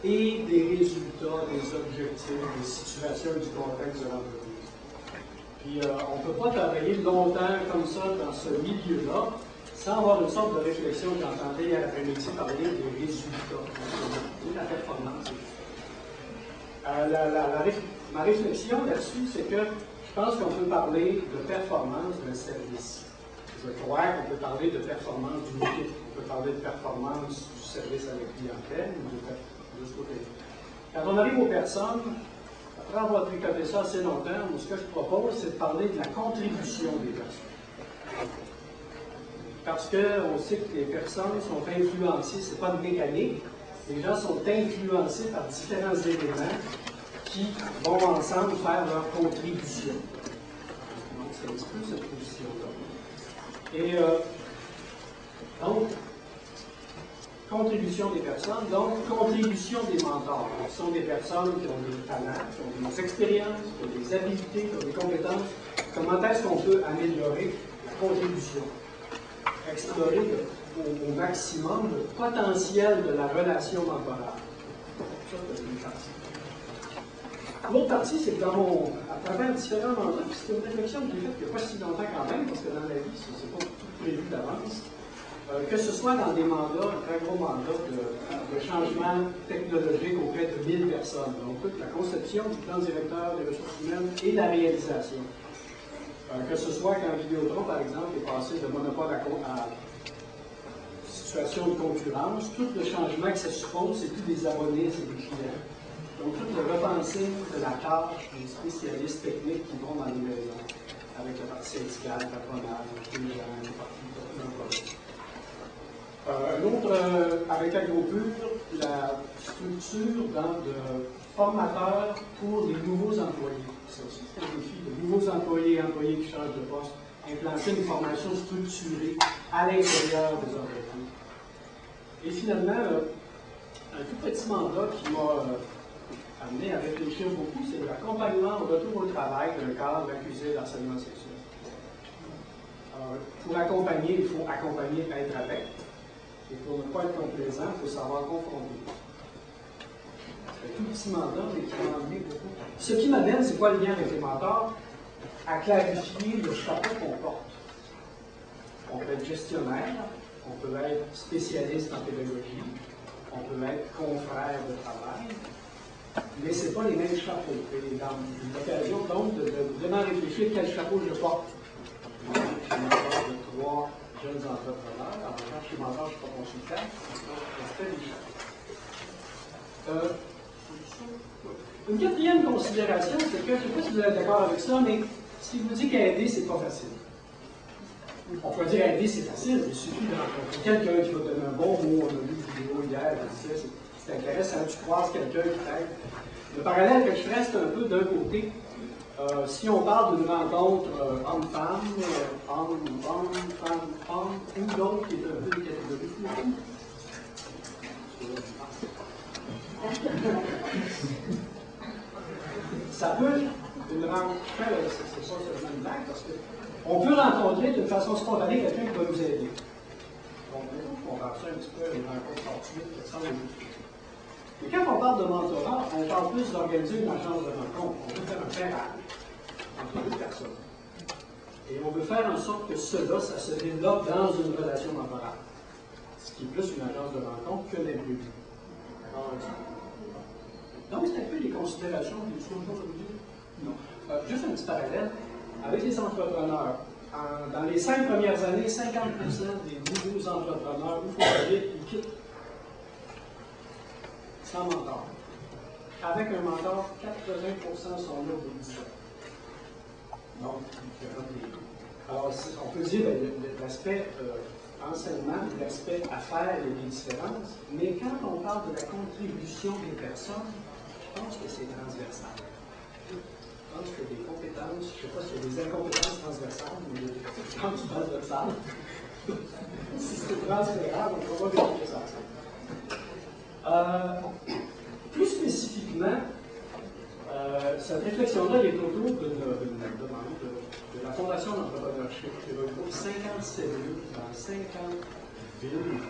et des résultats, des objectifs, des situations et du contexte de l'entreprise. Puis on ne peut pas travailler longtemps comme ça dans ce milieu-là sans avoir une sorte de réflexion. J'entendais hier après-midi parler des résultats, de la performance. Ma réflexion là-dessus, c'est que je pense qu'on peut parler de performance d'un service. Je crois qu'on peut parler de performance d'une équipe, on peut parler de performance du service à la clientèle, ou de ce côté-là. Quand on arrive aux personnes, après avoir tricoté ça assez longtemps, ce que je propose, c'est de parler de la contribution des personnes. Parce qu'on sait que les personnes sont influencées, ce n'est pas de mécanique, les gens sont influencés par différents éléments qui vont ensemble faire leur contribution. Donc, c'est un petit peu cette position-là. Et donc, contribution des personnes, donc contribution des mentors. Ce sont des personnes qui ont des talents, qui ont des expériences, qui ont des habiletés, qui ont des compétences. Comment est-ce qu'on peut améliorer la contribution? Explorer au maximum le potentiel de la relation mentorale. Ça, c'est une partie. L'autre partie, c'est que à travers différents mandats, c'est une réflexion que j'ai faite il n'y a pas si longtemps quand même, parce que dans la vie, ce n'est pas tout prévu d'avance. Que ce soit dans des mandats, un très gros mandat de changement technologique auprès de 1000 personnes. Donc, toute la conception du plan directeur des ressources humaines et la réalisation. Que ce soit quand Vidéotron, par exemple, est passé de monopole à situation de concurrence, tout le changement que ça suppose, c'est plus des abonnés, c'est des clients. Donc, tout le repensing de la tâche des spécialistes techniques qui vont dans les maisons, avec la partie syndicale, patronale, les gens, les parties un autre, avec AgroPur, la structure de formateurs pour les nouveaux employés. Ça aussi, c'est un défi de nouveaux employés qui changent de poste, implanter une formation structurée à l'intérieur des entreprises. Et finalement, un tout petit mandat qui m'a amené à réfléchir beaucoup, c'est l'accompagnement au retour au travail d'un cadre accusé d'harcèlement sexuel. Pour accompagner, il faut accompagner, être avec. Et pour ne pas être complaisant, il faut savoir confronter. C'est un tout petit mandat, mais qui m'a amené beaucoup. Ce qui m'amène, c'est quoi le lien avec les mentors? À clarifier le chapeau qu'on porte. On peut être gestionnaire, on peut être spécialiste en pédagogie, on peut être confrère de travail, mais ce n'est pas les mêmes chapeaux. Et dans l'occasion, donc, de vraiment réfléchir quel chapeau je porte. Je suis mentor de 3 jeunes entrepreneurs. En revanche, je suis mentor, je ne suis pas consultant. C'est des chapeaux. Une quatrième considération, c'est que, je ne sais pas si vous êtes d'accord avec ça, mais si je vous dis qu'aider, c'est pas facile. On peut dire aider, c'est facile, il suffit de rencontrer quelqu'un qui va donner un bon mot. On a vu une vidéo hier, c'est intéressant, tu croises quelqu'un qui t'aide. Le parallèle que je ferais, c'est un peu d'un côté. Si on parle d'une rencontre homme-femme, homme-homme, femme-homme, ou l'autre qui est un peu une catégorie flouée. Ça peut, une rencontre, c'est pas seulement une blague, parce qu'on peut rencontrer d'une façon spontanée quelqu'un qui va nous aider. Donc, on va faire ça un petit peu, une rencontre fortuite, ça semble juste. Mais quand on parle de mentorat, on parle plus d'organiser une agence de rencontre. On veut faire un pairage entre 2 personnes. Et on veut faire en sorte que cela, ça se développe dans une relation mentorale. Ce qui est plus une agence de rencontre que l'imprévu. Donc, c'est un peu les considérations des choses à vous dire. Non. Juste un petit parallèle. Avec les entrepreneurs, dans les 5 premières années, 50% des nouveaux entrepreneurs ou fournisseurs, ils quittent sans mentor. Avec un mentor, 80% sont là au bout de 10 ans. Donc, alors, on peut dire que l'aspect enseignement, l'aspect affaires, il y a des différences, mais quand on parle de la contribution des personnes, je pense que c'est transversal. Je pense que des compétences, je ne sais pas s'il y a des incompétences transversales, mais il y a des compétences transversales. Si c'est transférable, on peut voir des choses. Plus spécifiquement, cette réflexion-là est autour d'une demande de la Fondation d'entrepreneurship qui regroupe 50 cellules dans 50 villes,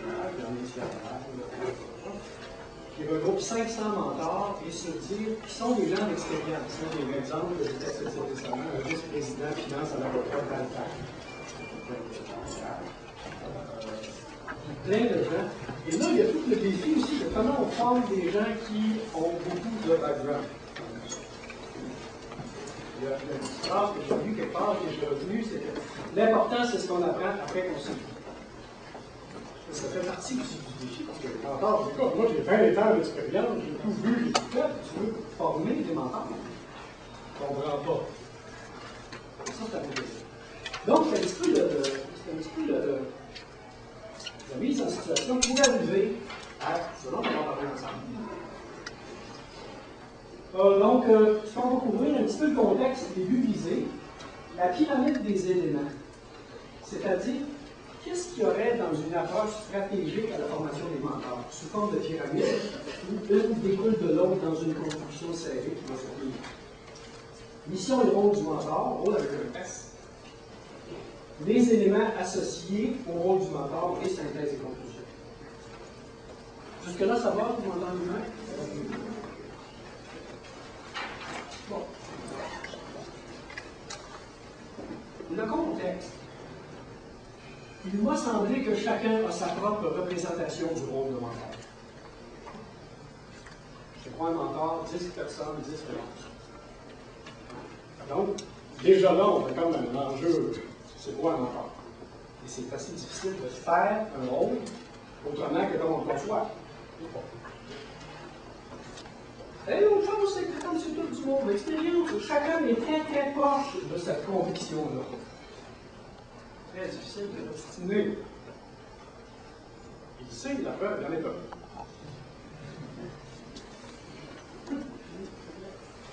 qui regroupe 500 mentors et se dire qui sont des gens d'expérience. J'ai un exemple que j'étais cité récemment, un vice-président finance à la retraite d'Alpha. Plein de gens. Et là, il y a tout le défi aussi de comment on forme des gens qui ont beaucoup de background. Il y a une phrase que j'ai vue quelque part, que j'ai retenue, c'est que l'important, c'est ce qu'on apprend après qu'on sait. Ça fait partie aussi du défi, parce que les mentors, moi j'ai 20 ans d'expérience, j'ai tout vu, j'ai tout fait, tu veux former des mentors. On ne comprend pas. Ça, c'est un peu difficile. Donc, c'est un petit peu la mise en situation pour arriver à ce dont on va parler ensemble. Donc, ce qu'on va couvrir un petit peu le contexte, les buts visés, la pyramide des éléments. C'est-à-dire, qu'est-ce qu'il y aurait dans une approche stratégique à la formation des mentors, sous forme de pyramide, où une découle de l'autre dans une construction serrée qui va se faire. Mission et rôle du mentor, rôle avec un S. Les éléments associés au rôle du mentor et synthèse et conclusion. Jusque-là, ça va, vous m'entendez bien? Bon. Le contexte. Il m'a semblé que chacun a sa propre représentation du rôle de mentor. Je crois un mentor, 10 personnes, 10 réponses. Donc, déjà là, on a comme un enjeu, c'est quoi un mentor? Et c'est assez difficile de faire un rôle autrement que comme on le conçoit. Et l'autre chose, c'est que comme c'est tout du monde d'expérience, chacun est très très proche de cette conviction-là. Très difficile de l'obstiner. Il sait, la preuve, il n'en est pas.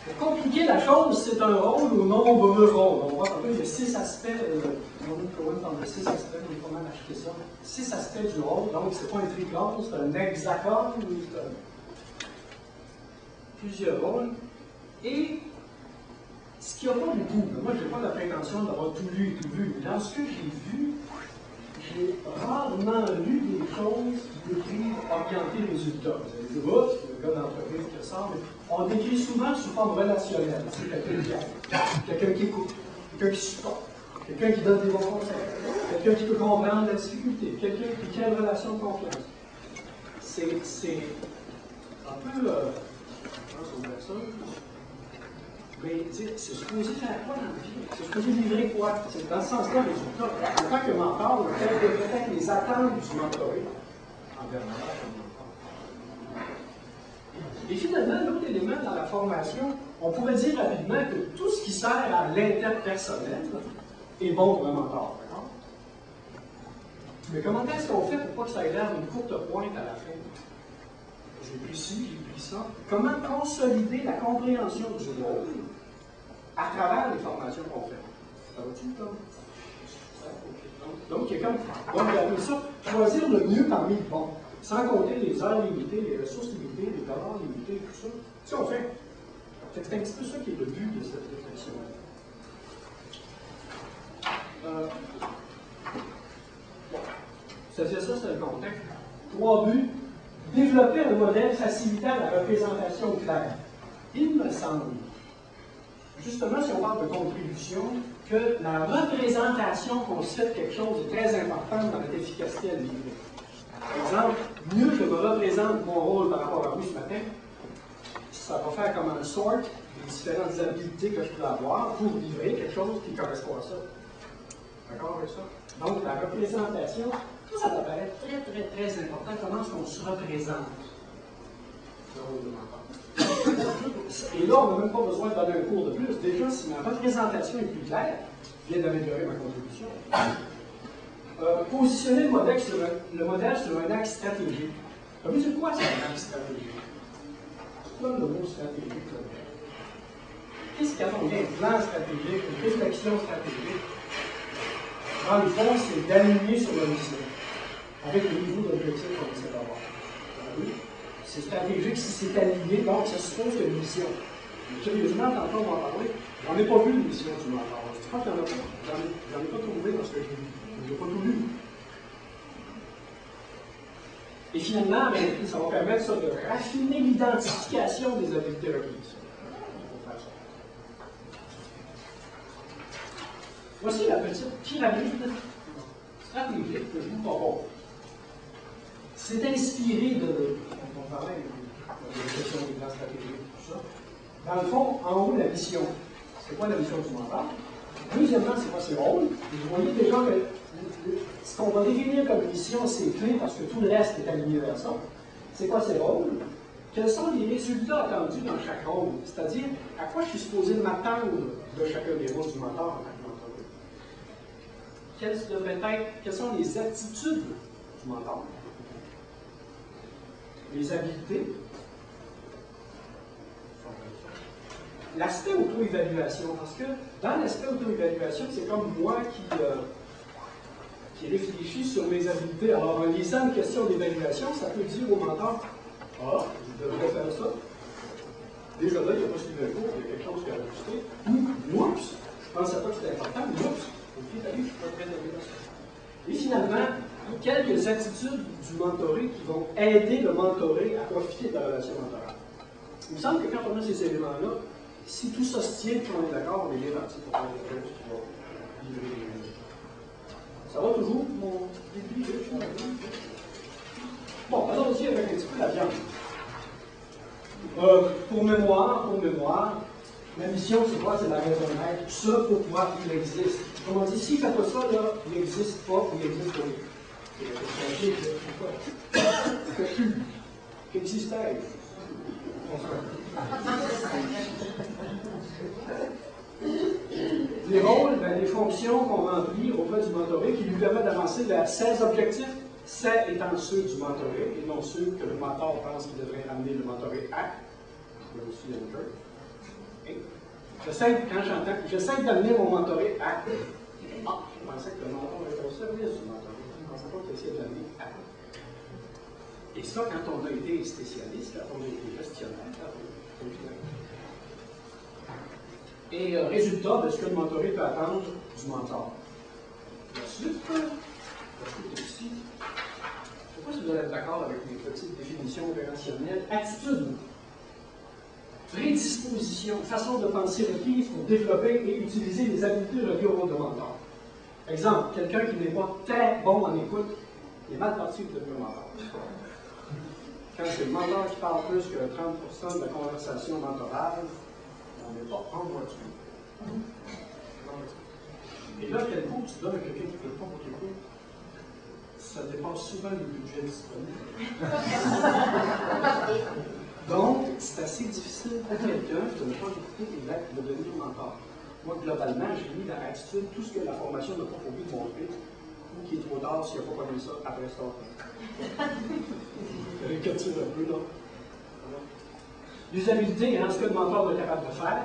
Pour compliquer la chose, c'est un rôle ou nombreux rôles. On voit un peu, il y a 6 aspects, Norman Cohen parle de 6 aspects, on est pas mal acheté ça. 6 aspects du rôle, donc c'est pas un trigone, c'est un hexagone, c'est plusieurs rôles. Et ce qu'il n'y a pas beaucoup, moi je n'ai pas la prétention d'avoir tout lu et tout vu, mais dans ce que j'ai vu, j'ai rarement lu des choses qui décrivent orienter résultat. Vous avez vu, oups, c'est le gars d'entreprise qui ressort, mais on décrit souvent sous forme relationnelle. C'est quelqu'un qui aide, quelqu'un qui écoute, quelqu'un qui supporte, quelqu'un qui donne des bons conseils, quelqu'un qui peut comprendre la difficulté, quelqu'un qui a une relation de confiance. C'est un peu, je pense qu'on dirait ça, mais c'est supposé faire quoi dans la vie? C'est supposé livrer quoi? C'est dans ce sens-là, le résultat. En tant que mentor, on fait peut-être les attentes du mentoré envers le mentor. Et finalement, l'autre élément dans la formation, on pourrait dire rapidement que tout ce qui sert à l'interpersonnel est bon pour un mentor. Mais comment est-ce qu'on fait pour pas que ça ait l'air d'une courte pointe à la fin? J'ai pris ci, j'ai pris ça. Comment consolider la compréhension du rôle à travers les formations qu'on fait? Ça va-t-il, Tom? Donc, il y a comme. Donc, il y a ça, choisir le mieux parmi le bon, sans compter les heures limitées, les ressources limitées, les dollars limités, tout ça. Si on fait. C'est un petit peu ça qui est le but de cette réflexion. Ça, c'est le contexte. 3 buts. Développer un modèle facilitant la représentation claire. Il me semble, justement, si on parle de contribution, que la représentation qu'on se fait de quelque chose est très importante dans notre efficacité à le livrer. Par exemple, mieux je me représente mon rôle par rapport à vous ce matin, ça va faire comme un sort des différentes habiletés que je peux avoir pour livrer quelque chose qui correspond à ça. D'accord avec ça? Donc, la représentation, ça va paraître très, très, très important. Comment est-ce qu'on se représente? Le rôle de mentor. Et là, on n'a même pas besoin de donner un cours de plus. Déjà, si ma représentation est plus claire, je viens d'améliorer ma contribution. Positionner le modèle sur un axe stratégique. Ça veut dire quoi, c'est un axe stratégique? C'est quoi le mot stratégique? Qu'est-ce qu'il y a dans un plan stratégique, une réflexion stratégique? Dans le fond, c'est d'aligner sur la mission, avec le niveau d'objectif qu'on essaie d'avoir. C'est stratégique si c'est aligné, donc ça suppose qu'il y a une mission. Curieusement, tantôt on va en parler, j'en ai pas vu une mission du mentor. Je crois qu'il n'y en a pas. J'en ai pas trouvé dans ce que j'ai vu. Je n'ai pas tout lu. Et finalement, ben, ça va permettre ça, de raffiner l'identification des habiletés requises. Voici la petite pyramide stratégique que je vous propose. C'est inspiré de. On parlait de la question des plans stratégiques, tout ça. Dans le fond, en haut, la mission. C'est quoi la mission du mentor? Deuxièmement, c'est quoi ses rôles? Et vous voyez déjà que ce qu'on va définir comme mission, c'est clé parce que tout le reste est aligné vers ça. C'est quoi ses rôles? Quels sont les résultats attendus dans chaque rôle? C'est-à-dire, à quoi je suis supposé m'attendre de chacun des rôles du mentor en tant que mentor? Quelles sont les attitudes du mentor? Les habiletés? L'aspect auto-évaluation, parce que dans l'aspect auto-évaluation, c'est comme moi qui réfléchis sur mes habiletés. Alors, en lisant une question d'évaluation, ça peut dire au mentor, ah, je devrais faire ça. Déjà là, il n'y a pas suivi un cours, il y a quelque chose qui a ajusté. Ou, oups, je ne pensais pas que c'était important, mais oups, au pied d'aller, je ne suis pas très aimé dans ça. Et finalement, quelques attitudes du mentoré qui vont aider le mentoré à profiter de la relation mentorale. Il me semble que quand on a ces éléments-là, si tout ça se tient, puis on est d'accord, on est bien parti pour faire des choses qui vont livrer les choses. Ça va toujours, mon début? Bon, allons-y avec un petit peu la viande. Pour mémoire, ma mission, c'est quoi? C'est la raison d'être. Tout ça pour pouvoir qu'il existe. Comme on dit, s'il ne fait pas ça, là, il n'existe pas, il existe pas. Qu'existait-je? Les rôles, ben, les fonctions qu'on remplit auprès du mentoré qui lui permettent d'avancer vers 16 objectifs, 7 étant ceux du mentoré et non ceux que le mentor pense qu'il devrait amener le mentoré à. Il y a aussi un jeu. J'essaie d'amener mon mentoré à. Ah, je pensais que le mentor était au service du mentoré. Je ne pensais pas qu'il essayait de l'amener à. Et ça, quand on a été spécialiste, quand on a été gestionnaire, et résultat de ce que le mentoré peut attendre du mentor. La suite est ici. Je ne sais pas si vous allez être d'accord avec mes petites définitions opérationnelles. Attitude, prédisposition, façon de penser requise pour développer et utiliser les habiletés reliées au rôle de mentor. Exemple, quelqu'un qui n'est pas très bon en écoute, il est mal parti pour devenir mentor. Quand c'est le mentor qui parle plus que 30% de la conversation mentorale, on n'est pas en voiture. Et là, quel coup tu donnes à quelqu'un qui ne peut pas pour t'écouter, ça dépasse souvent le budget disponible. Donc, c'est assez difficile pour quelqu'un de ne pas écouter et de devenir mentor. Moi, globalement, j'ai mis dans l'attitude tout ce que la formation n'a pas envie de montrer, ou qui est trop tard s'il n'a pas connu ça après ça. Récapture un peu, là. L'usabilité, ce que le mentor doit être capable de faire.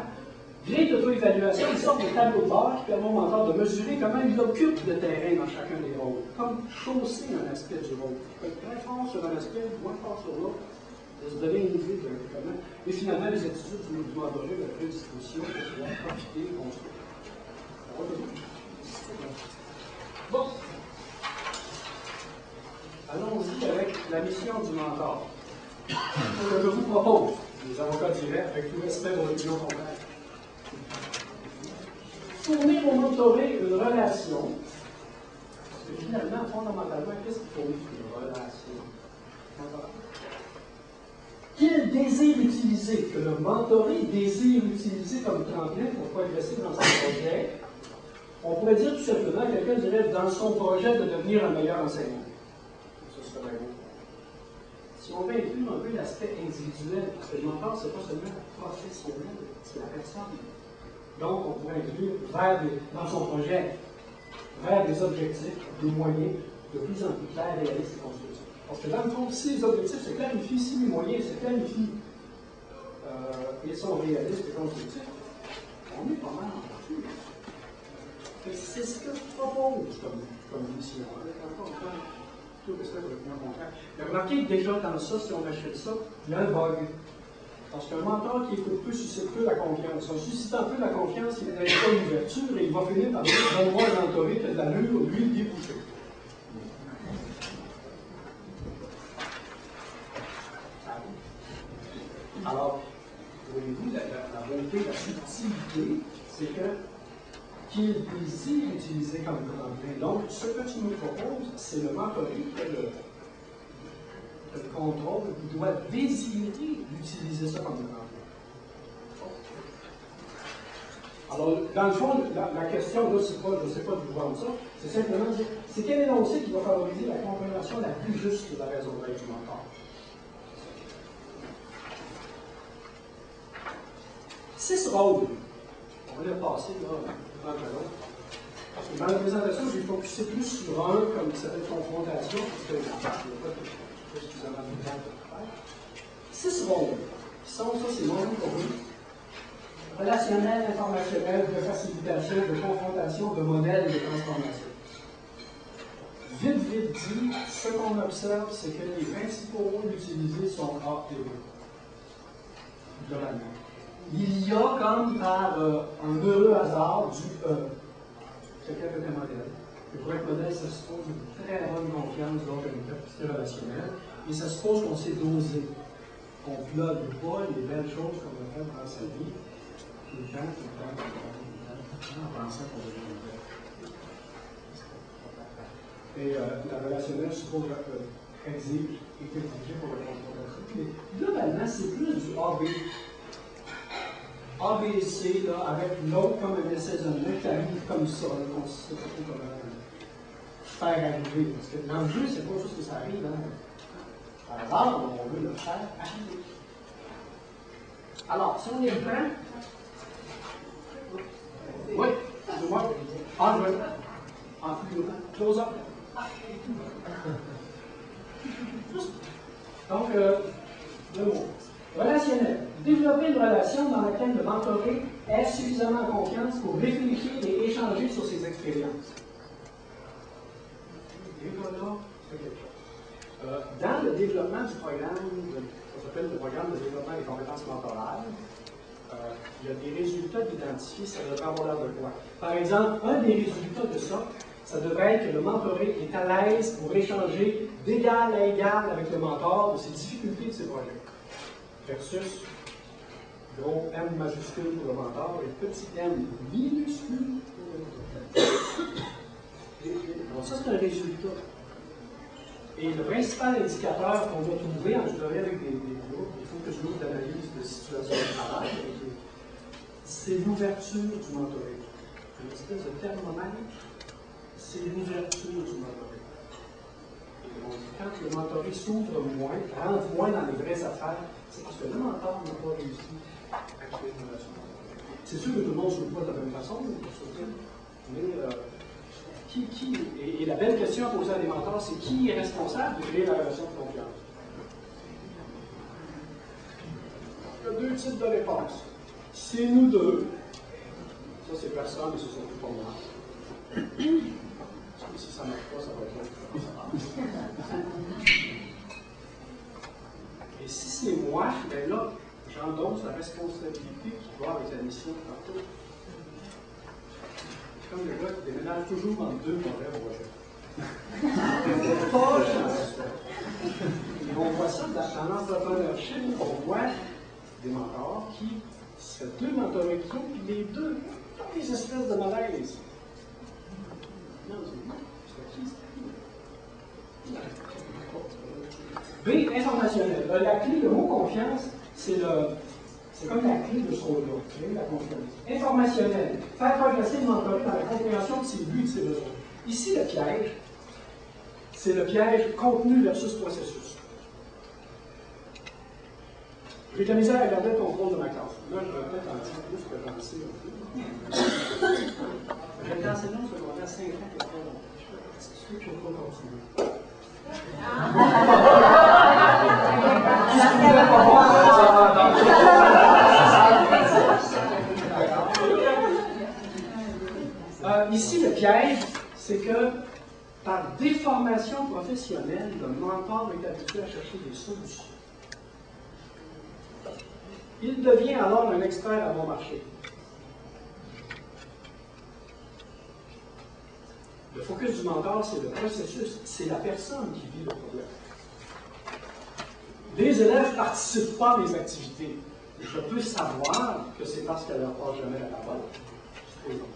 Grille d'auto-évaluation, une sorte de tableau de bord qui permet au mentor de mesurer comment il occupe le terrain dans chacun des rôles. Comme chausser un aspect du rôle. Il peut être très fort sur un aspect, moins fort sur l'autre. De se donner une idée de comment. Et finalement, les attitudes du mentoré de la prédisposition pour pouvoir profiter et construire. Bon. Allons-y avec la mission du mentor. Ce que je vous propose, les avocats directs, avec tout respect pour l'opinion contraire. Fournir au mentoré une relation, parce que finalement, fondamentalement, qu'est-ce qu'il faut une relation? Qu'il désire utiliser, que le mentoré désire utiliser comme tremplin pour progresser dans son projet, on pourrait dire tout simplement, quelqu'un dirait dans son projet de devenir un meilleur enseignant. Ce serait bien beau. Si on veut inclure un peu l'aspect individuel, parce que le mentor, ce n'est pas seulement professionnel, c'est la personne. Donc, on pourrait inclure dans son projet, vers des objectifs, des moyens de plus en plus clairs, réalistes et constructifs. Parce que dans le fond, si les objectifs se clarifient, si les moyens se clarifient et sont réalistes et constructifs, on est pas mal en partie. C'est ce que je propose comme mission. Encore une fois, tout respect pour l'opinion contraire. Mais remarquez que déjà dans ça, si on achète ça, il y a un bug. Parce qu'un mentor qui écoute peu suscite peu la confiance. En suscitant peu la confiance, il n'avait pas une ouverture et il va finir par dire donne-moi un mentoré qui a de l'allure, lui, débouché. c'est qu'il désire utiliser comme tremplin. Donc, ce que tu nous proposes, c'est le mentoring qui a le contrôle, il doit désirer d'utiliser ça comme tremplin. Alors, dans le fond, la question, là, c'est pas, je ne sais pas d'où vendre ça, c'est simplement dire, c'est quel énoncé qui va favoriser la compréhension la plus juste de la raison d'être du mentor. 6 rôles. On va les passer, là, un à l'autre. Parce que dans la présentation, j'ai focusé plus sur un, comme il s'appelle confrontation, parce que il n'y a pas suffisamment de temps pour faire. 6 rôles. Qui sont, ça, c'est mon nom pour vous. Relationnel, informationnel, de facilitation, de confrontation, de modèle, de transformation. Vite dit, ce qu'on observe, c'est que les principaux rôles utilisés sont A et B. Globalement. Il y a comme par un heureux hasard du quelqu'un peut être modèle. Et pour être modèle, ça suppose une très bonne confiance dans une capacité relationnelle. Et ça suppose qu'on sait doser. On ne plug pas les belles choses qu'on a faites dans sa vie. Tout le temps, en pensant qu'on devient modèle. Et la relationnelle suppose exige et exigé pour le confrontation. Mais globalement, c'est plus du AB. ABC, là, avec l'autre comme un assaisonnement qui arrive comme ça, qu'on sait pas trop comment faire arriver. Parce que l'enjeu, c'est pas juste que ça arrive, hein. Par hasard, on veut le faire arriver. Alors, si on est prêt, oui, excusez-moi. Ah, je vais. En plus, close up. Donc, le mot. Relationnel. Développer une relation dans laquelle le mentoré est suffisamment en confiance pour réfléchir et échanger sur ses expériences. Et voilà, c'est quelque chose. Dans le développement du programme, ça s'appelle le programme de développement des compétences mentorales, il y a des résultats d'identifier, ça devrait avoir l'air de quoi? Par exemple, un des résultats de ça, ça devrait être que le mentoré est à l'aise pour échanger d'égal à égal avec le mentor de ses difficultés de ses projets. Versus gros M majuscule pour le mentor et petit m minuscule pour le mentor. Donc ça, c'est un résultat. Et le principal indicateur qu'on va trouver en tutoriel avec des groupes, il faut que je l'ouvre d'analyse de situation de travail, c'est l'ouverture du mentoré. Une espèce de thermomètre, c'est l'ouverture du mentoré. Donc, quand le mentoré s'ouvre moins, rentre moins dans les vraies affaires, c'est parce que le mentor n'a pas réussi à créer une relation. C'est sûr que tout le monde ne s'ouvre pas de la même façon, mais et la belle question à poser à des mentors, c'est qui est responsable de créer la relation de confiance? Il y a 2 types de réponses. C'est nous deux. Ça, c'est personne, mais c'est surtout pour moi. Si ça ne marche pas, ça va être l'autre. Et si c'est moi, bien là, j'endosse la responsabilité qui va avec la mission de partout. C'est comme le gars qui déménage toujours entre 2 mauvais projets. Pas chanceux. Et on voit ça dans l'entrepreneurship, on voit des mentors qui se 2 mentorés qui ont, puis les 2 ont des espèces de malaise. Non, c'est qui? B, informationnel. La clé, le mot confiance, c'est comme la clé de ce rôle-là, la confiance. Informationnel. Faire progresser le mentoré dans la compréhension de ses buts et de ses besoins. Ici, le piège, c'est le piège contenu versus processus. J'ai de la misère à regarder le contrôle de ma classe. Là, je vais peut-être en dire plus que j'en sais un peu. J'ai été enseignant au secondaire 5 ans et 3 ans. Je sais que je ne peux pas continuer. Ici, le piège, c'est que par déformation professionnelle, le mentor est habitué à chercher des solutions. Il devient alors un expert à bon marché. Le focus du mentor, c'est le processus, c'est la personne qui vit le problème. Les élèves ne participent pas à mes activités. Je peux savoir que c'est parce qu'elle ne leur passe jamais la parole. aux autres.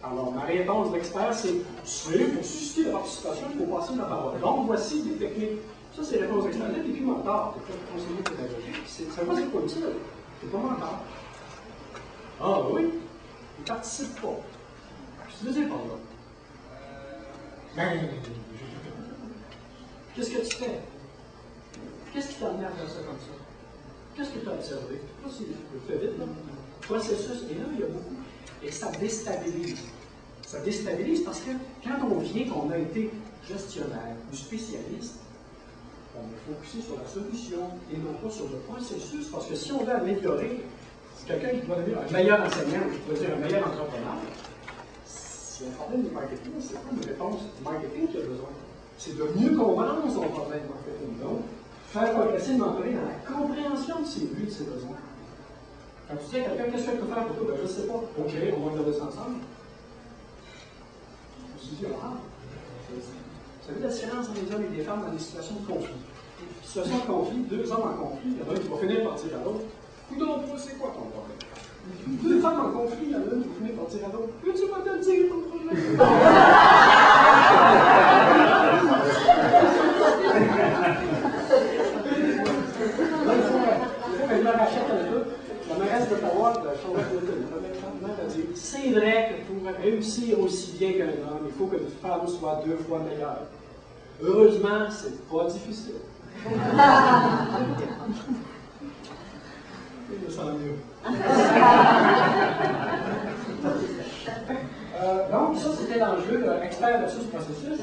Alors, ma réponse d'expert, c'est pour susciter la participation, il faut passer la parole. Donc, voici des techniques. Ça, c'est réponse d'expert. T'es plus mentor, t'es pas conseiller pédagogique. Ça va, c'est pas utile. T'es pas mentor. Ah oui, il ne participe pas. Je te dis par là. Qu'est-ce que tu fais? Qu'est-ce qui t'a amené à faire ça comme ça? Qu'est-ce que tu as observé? Je fais vite, là. Processus, et là, il y a beaucoup. Et ça déstabilise. Ça déstabilise parce que quand on vient qu'on a été gestionnaire ou spécialiste, on est focusé sur la solution et non pas sur le processus. Parce que si on veut améliorer, quelqu'un qui doit devenir un meilleur enseignant ou qui doit devenir un meilleur entrepreneur, c'est un problème de marketing, c'est pas une réponse marketing qu'il a besoin. C'est de mieux comprendre son problème de marketing. Donc, faire progresser le mentoré dans la compréhension de ses buts et de ses besoins. Quand tu dis à quelqu'un, qu'est-ce que tu peux faire pour toi? Ben, je ne sais pas. OK, on va regarder ça ensemble. Je me suis dit, ah, vous savez la différence entre les hommes et les femmes dans des situations de conflit. Situation de conflit, deux hommes en conflit, il y en a un qui va finir par dire à l'autre, coudonc, c'est quoi ton problème? Deux femmes en conflit, il y en a une qui va finir par dire à l'autre, peux-tu pas te dire ton problème? Elle me rachète un peu. La mairesse d'Ottawa, la chambre de dit c'est vrai que pour réussir aussi bien qu'un homme, il faut qu'une femme soit 2 fois meilleure. Heureusement, c'est pas difficile. Je me sens mieux. Donc, ça, c'était l'enjeu expert versus processus.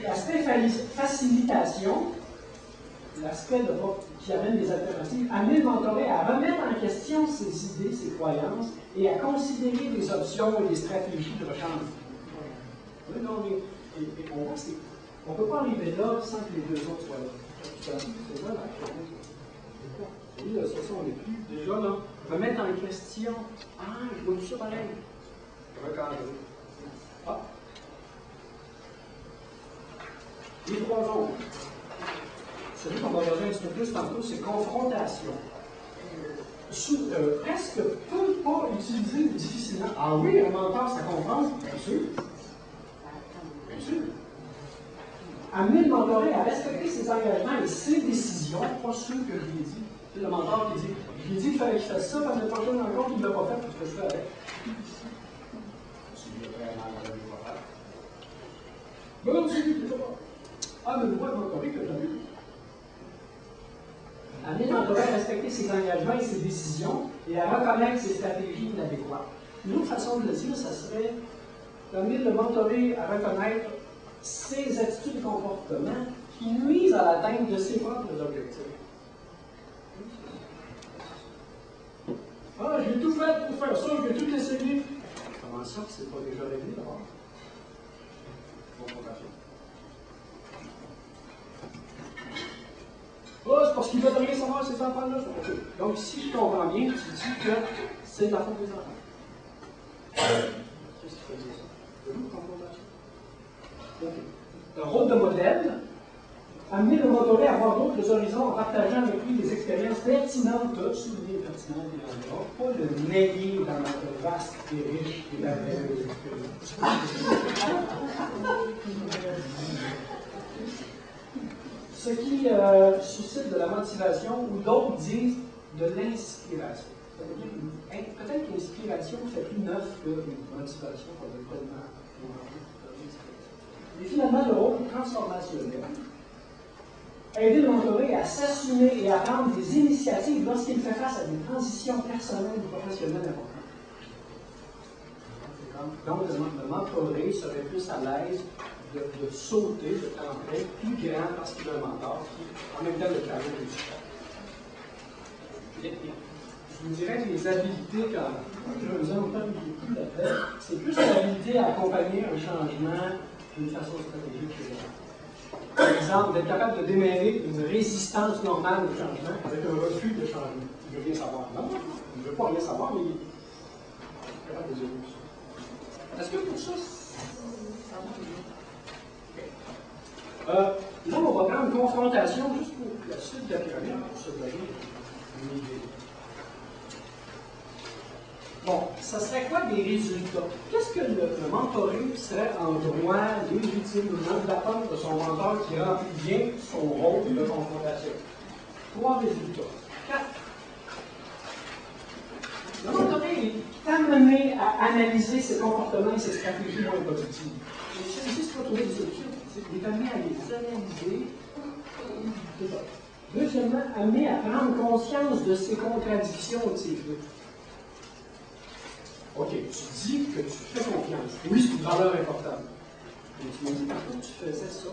L'aspect facilitation, l'aspect qui amène des alternatives, amène le mentoré à remettre en question ses idées, ses croyances et à considérer des options et des stratégies de rechange. Oui, non, mais on voit que on ne peut pas arriver là sans que les deux autres soient là. C'est là la chose. Oui, là, ça, on n'est plus. Déjà, là, remettre en question. Ah, je vois tout ça pareil. Recadrer. Ah. Les 3 autres. Celui qu'on va regarder un petit peu plus tantôt, c'est confrontation. Presque peut pas utiliser difficilement. Ah oui, un mentor, ça confronte? Bien sûr. Bien sûr. Amener le mentoré à respecter ses engagements et ses décisions, pas ceux que je lui ai dit. C'est le mentor qui dit, je lui ai dit qu'il fallait qu'il fasse ça, parce que le prochain rencontre, il ne l'a pas fait, parce que je fais avec. C'est vraiment la même chose. Mais non, c'est lui qui ne fait pas. Ah, mais le droit de mentoré que j'avais eu. Amener le mentoré à respecter ses engagements et ses décisions et à reconnaître ses stratégies inadéquates. Une autre façon de le dire, ça serait d'amener le mentoré à reconnaître ses attitudes et comportements qui nuisent à l'atteinte de ses propres objectifs. Ah, j'ai tout fait pour faire ça, j'ai tout essayé. Comment ça que c'est pas déjà réglé d'abord? Confrontation. Oh, c'est parce qu'ils veulent rien savoir, ces enfants-là. Donc, si je comprends bien, tu dis que c'est de la faute des enfants. Qu'est-ce qui fait dire ça? De nous, confrontation. Un rôle de modèle, amener le mentoré à avoir d'autres horizons en partageant avec lui des expériences pertinentes, souligner pertinentes et en pas le néguer dans notre vaste et riche et merveilleuse expérience. Ce qui suscite de la motivation ou d'autres disent de l'inspiration. Ça veut dire peut-être que l'inspiration fait plus neuf que une motivation qu'on veut tellement. Et finalement, le rôle transformationnel. Aider le mentoré à s'assumer et à prendre des initiatives lorsqu'il fait face à des transitions personnelles ou professionnelles importantes. Donc, le mentoré serait plus à l'aise de sauter, de tenter plus grand parce qu'il a un mentor qui, en même temps, le challenge du support. Je vous dirais que les habilités, quand je vous en parle beaucoup là-dedans, c'est plus l'habilité à accompagner un changement d'une façon stratégique que l'autre. Par exemple, d'être capable de démêler une résistance normale au changement avec un refus de changement. Il veut rien savoir. Non, il ne veut pas rien savoir, mais il est capable de dire ça. Est-ce que pour ça, ça marche? Là, on va prendre une confrontation juste pour la suite de la pyramide, pour se donner une idée. Bon, ça serait quoi des résultats? Qu'est-ce que le mentoré serait en droit, légitime ou non d'attendre de son mentor qui remplit bien son rôle de confrontation? 3 résultats. 4. Le mentoré est amené à analyser ses comportements et ses stratégies moins positives. C'est ce qu'on trouver des solutions. Il est amené à les analyser. Deuxièmement, amené à prendre conscience de ses contradictions et de ses flux. OK, tu dis que tu fais confiance. Oui, c'est une valeur importante. Mais tu m'as dit pourquoi tu faisais ça.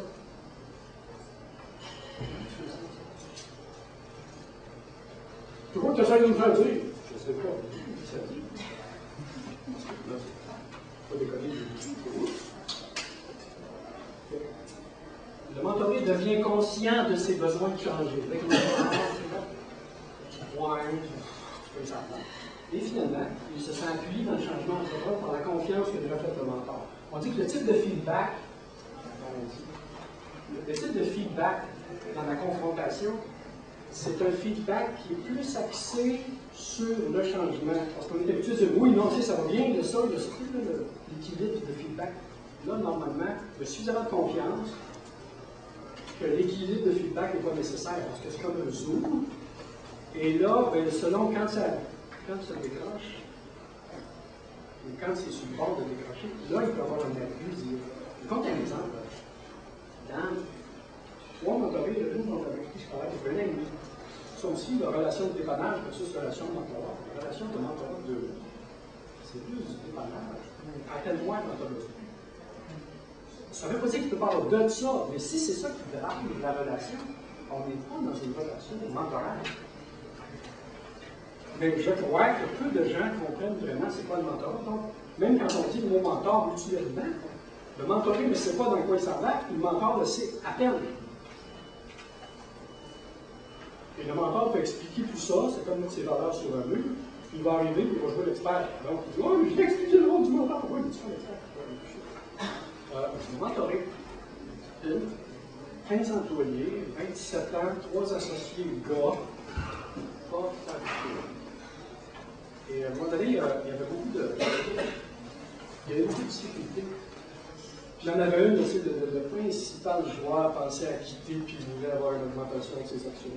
Pourquoi tu essaies de me faire dire? Je ne sais pas. Pas déconner. Le mentoré devient conscient de ses besoins de changer. Et finalement, il se sent appuyé dans le changement de par la confiance que lui reflète le mentor. On dit que le type de feedback, dans la confrontation, c'est un feedback qui est plus axé sur le changement. Parce qu'on est habitué de dire oui, non, tu sais, ça va bien, il y a ça, il y a ça, l'équilibre de feedback. Là, normalement, il y a suffisamment de confiance que l'équilibre de feedback n'est pas nécessaire parce que c'est comme un zoom. Et là, bien, selon quand ça décroche, et quand c'est sur le bord de décrocher, là, il peut y avoir un abus. Comme un exemple, dans 3 mentorés, le une mentoré qui je parlais avec un ami, ça aussi, la relation de dépannage versus la relation de mentorat. La relation de mentorat de c'est plus du dépannage. À quel point mentorat? Ça ne veut pas dire qu'il peut pas avoir de ça, mais si c'est ça qui drame la relation, on n'est pas dans une relation de mentorage. Mais je crois que peu de gens comprennent vraiment c'est quoi le mentorat. Donc, même quand on dit le mot mentor mutuellement, le mentoré ne sait pas dans quoi il s'embarque, le mentor le sait à peine. Et le mentor peut expliquer tout ça, c'est comme mettre ses valeurs sur un mur, puis il va arriver, il va jouer l'expert. Donc, il dit oh, je vais expliquer le rôle du mentor. Oui, mais tu fais l'expert. Le mentoré, 15 employés, 27 ans, 3 associés gars, pas facile. Et à un moment donné, il y avait beaucoup de. Il y avait beaucoup de difficultés. Puis il y en avait une, c'est le principal joueur pensait à quitter puis voulait avoir une augmentation de ses actions.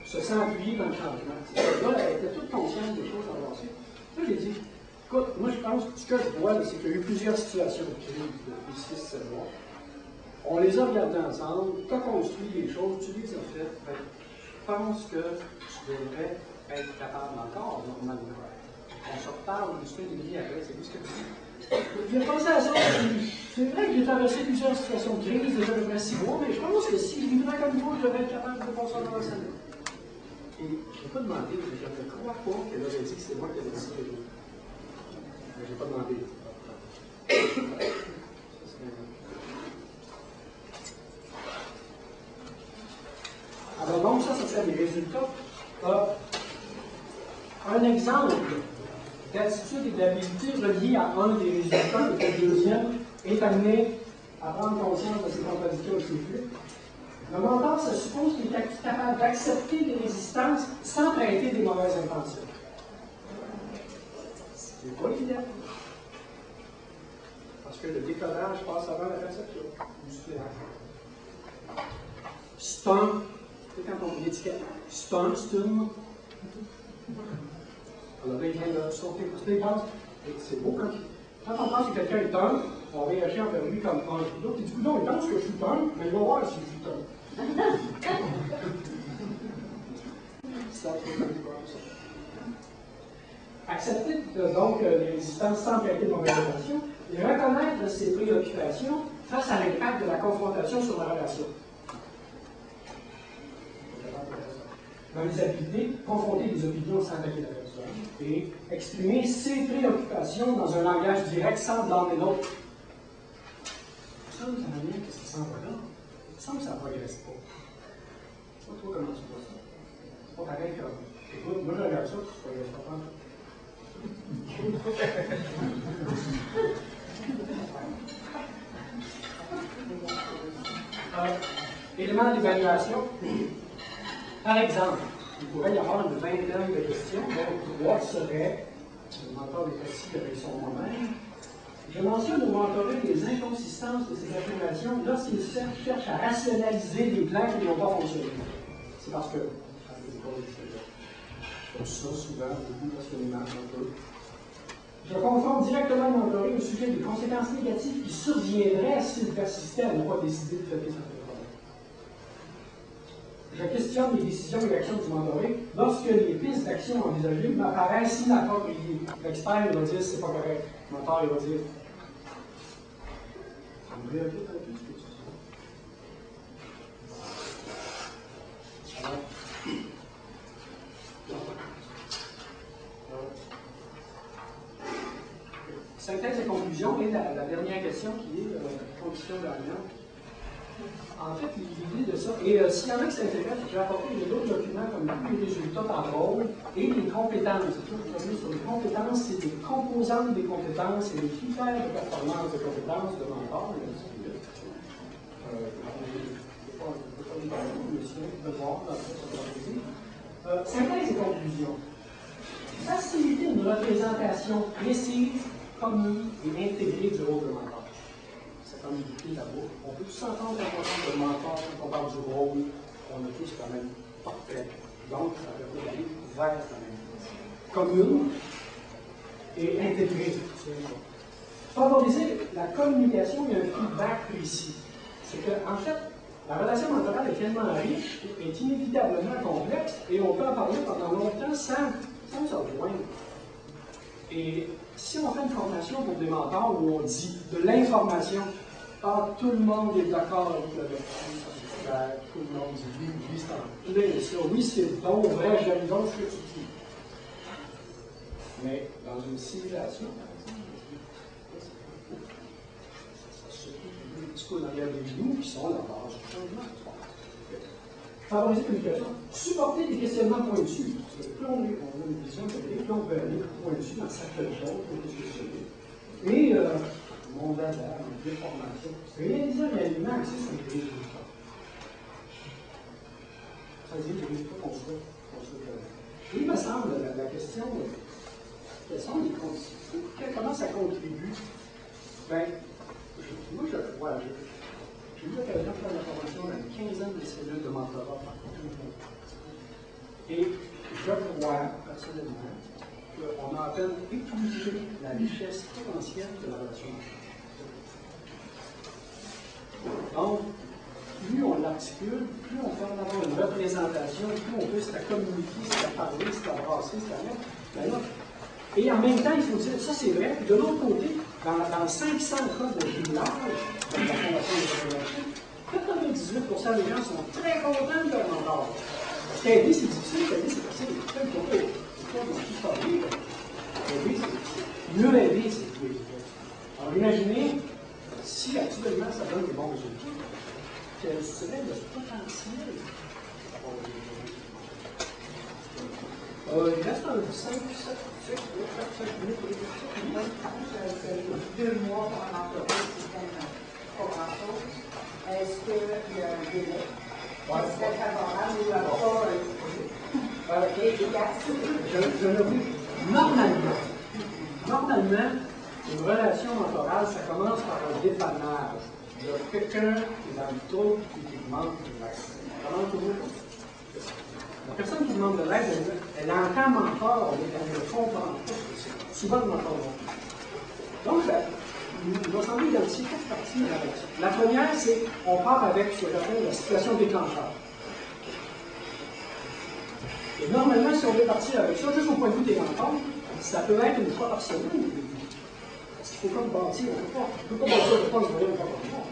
Se sent appuyé dans le changement. Ce gars était toute consciente des choses avancées. Là, j'ai dit, écoute, moi je pense que ce que je vois, c'est qu'il y a eu plusieurs situations de crise depuis 6-7 mois. On les a regardées ensemble, tu as construit des choses, tu les as faites. Ben, je pense que tu devrais être capable encore, normalement. On se reparle une semaine et demie après, c'est ce que tu dis. J'ai pensé à ça, c'est vrai que j'ai traversé plusieurs situations de crise déjà à peu près 6 mois, mais je pense que si je vivrais comme vous, je devrais être capable de passer dans la salle. Et je n'ai pas demandé, mais je ne crois pas qu'elle aurait dit que c'est moi qui avais dit ça. Je n'ai pas demandé. Alors donc, ça serait les résultats. Un exemple d'attitude et d'habilité reliée à un des résultats et que le deuxième est amené à prendre conscience de ses contradictions et ses flux. Le mentor, ça suppose qu'il est capable d'accepter des résistances sans prêter des mauvaises intentions. C'est pas évident. Parce que le décodage passe avant la perception du flair. C'est un, c'est quand on dit l'étiquette, c'est une. Alors là, il vient de sauter. Parce qu'il pense, c'est beau quand on pense que quelqu'un est un, on réagit envers lui comme un. L'autre, il dit, non, il pense que je suis un, mais il va voir si je suis un. Accepter donc les résistances sans prêter de mauvaise intention et reconnaître ses préoccupations face à l'impact de la confrontation sur la relation. Dans les habiletés, confronter des opinions sans attaquer la personne et exprimer ses préoccupations dans un langage direct sans blâmer l'autre. Ça, ça m'a bien que ça s'en va là. Il me semble que ça ne progresse pas. Je ne sais pas trop comment tu vois ça. C'est pas pareil comme. Écoute, moi je regarde ça, tu ne progresses pas. Élément d'évaluation. Par exemple, il pourrait y avoir une vingtaine de questions, dont 3 seraient, le mentor est assis avec son moi-même. Je mentionne au mentoré les inconsistances de ces affirmations lorsqu'ils cherchent à rationaliser des plans qui n'ont pas fonctionné. C'est parce que, comme ça, souvent, beaucoup passionnément, un peu. Je confronte directement le mentoré au sujet des conséquences négatives qui surviendraient s'il persistait à ne pas décider de traiter certains problèmes. Je questionne les décisions et actions du mentoré lorsque les pistes d'action envisagées m'apparaissent inappropriées. L'expert va dire c'est pas correct. Le mentor va dire ça me réagit un peu ce que tu dis. Alors, synthèse et conclusion, et la dernière question qui est condition gagnante. En fait, l'idée de ça, et s'il y en a qui s'intéressent, j'ai apporté d'autres documents comme les résultats par rôle et les compétences. Je vais revenir sur les compétences, c'est des composantes des compétences et les critères de performance de compétences de mentor. Synthèse et conclusion. Faciliter une représentation précise, commune et intégrée du rôle de mentor. C'est comme une là-bas. On peut tous s'entendre quand on parle de mentor, quand on parle du rôle, on a tous quand même parfait. Donc, ça va aller vers quand même commune et intégrée. Favoriser la communication et un feedback précis. C'est qu'en fait, la relation mentorale est tellement riche, est inévitablement complexe, et on peut en parler pendant longtemps sans se rejoindre. Et si on fait une formation pour des mentors où on dit de l'information, tout le monde est d'accord avec le lecture, tout le monde dit oui, oui, c'est en plein ça, oui, c'est bon, vrai, j'aime donc ce que tu dis. Mais dans une simulation, par exemple, ça se trouve un petit peu dans les genoux qui sont la base du changement. Favoriser la communication, supporter des questionnements pointus. Parce que plus on a une vision théorique, plus on peut aller pointu dans certaines choses pour les questionner. Et mon dada, mon déformation, réaliser un alignement axé sur les résultats. Ça dit les résultats qu'on souhaite. Et il me semble, la question, quelles sont les conditions? Comment ça contribue? Bien, moi je vois, j'ai eu l'occasion de faire la formation dans une quinzaine de cellules de mentorat par contre. Et je crois, personnellement, qu'on a à peine épuisé la richesse potentielle de la relation. Donc, plus on l'articule, plus on fait en avoir une représentation, plus on peut se la communiquer, se la parler, se la brasser, se la mettre. Et en même temps, il faut dire, ça c'est vrai, puis de l'autre côté, dans 500 cas de jumelage, dans la Fondation des Révélations, 98% des gens sont très contents de leur mentor. Parce qu'aider, c'est difficile, aider, c'est facile. Il faut pas tout parler. Aider, c'est difficile. Mieux aider, c'est plus efficace. Alors imaginez, si actuellement ça donne des bons résultats, quel serait le potentiel d'avoir des bons résultats? Il reste un 5, 7, 6, 7 minutes pour les questions. C'est 2 mois pour un entreprise, c'est pas grand-chose. Est-ce qu'il y a un délai? Est-ce que c'est favorable ou pas efficace? Je le dis. Normalement, une relation mentorale, ça commence par un dépannage. Il y a quelqu'un qui est dans le trou et qui demande de l'aide. Ça commence toujours comme ça. La personne qui demande de l'aide, elle entend mentor, elle ne comprend pas. Souvent, le mentor non. Donc, il va sembler identifier 4 parties de la relation. La première, c'est on part avec ce qu'on appelle la situation déclencheur. Et normalement, si on veut partir avec ça, juste au point de vue des rencontres, ça peut être une fois par semaine. Parce qu'il faut comme bâtir, on ne peut pas bâtir le poste de une fois par mois.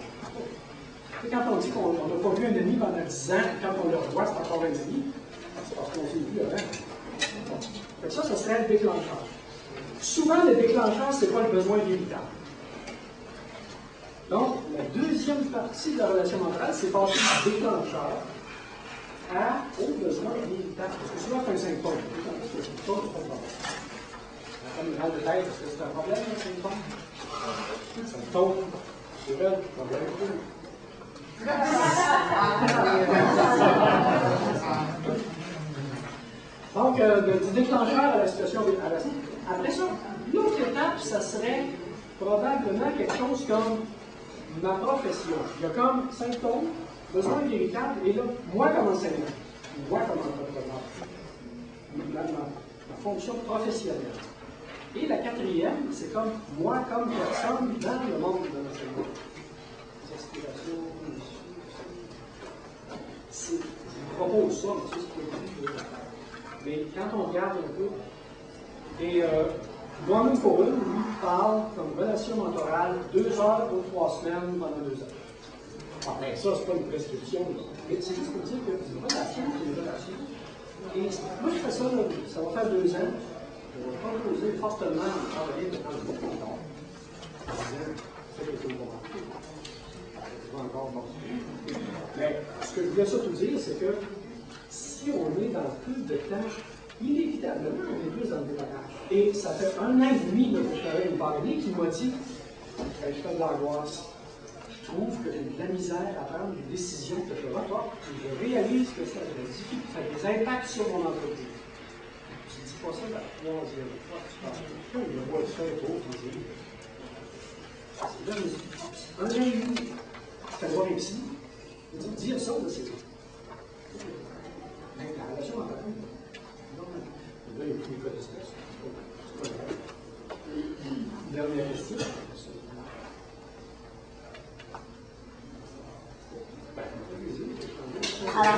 Et quand on dit qu'on n'a pas vu un ami pendant 10 ans, et quand on le revoit, c'est encore un ami, c'est parce qu'on s'est vu avant. Donc ça serait le déclencheur. Souvent, le déclencheur, c'est pas le besoin véritable. Donc, la deuxième partie de la relation mentorale, c'est passer du déclencheur au besoin véritable. Parce que souvent, c'est un symptôme. C'est un symptôme, c'est pas grave. Comme une mal de tête, est-ce que c'est un problème, un symptôme? Un symptôme, c'est vrai, problème. Donc, du déclencheur à la situation. Après ça, l'autre étape, ça serait probablement quelque chose comme ma profession. Il y a comme symptômes, besoin véritable, et là, moi comme enseignant, moi comme entrepreneur, ma fonction professionnelle. Et la quatrième, c'est comme moi comme personne dans le monde de l'enseignement. Les aspirations, je propose ça, mais c'est ce que je veux. Mais quand on regarde un peu, et moi-même pour eux, lui parle comme relation mentorale 2 heures ou 3 semaines pendant 2 ans. Après ça, c'est pas une prescription, mais c'est juste pour dire que c'est une relation, c'est une relation. Et moi, je fais ça, là, ça va faire 2 ans. Je vais proposer fortement de travailler de prendre le temps. Mais ce que je voulais surtout dire, c'est que si on est dans peu de temps, inévitablement, on est plus dans le démarrage. Et ça fait 1 an et demi que je travaille une pandémie qui m'a dit je fais de l'angoisse. Je trouve que j'ai de la misère à prendre des décisions que je reporte. Je réalise que ça a des impacts sur mon entreprise. Je ne dis pas ça la 3e fois. Je me vois le faire pour dire. Là, je me dis, 1 an et demi, c'était pas réussi. Je me dis, dire ça, c'est ça. La relation en famille. Là, il y a plus de cas d'espèce. C'est pas grave. Dernière question. Alors,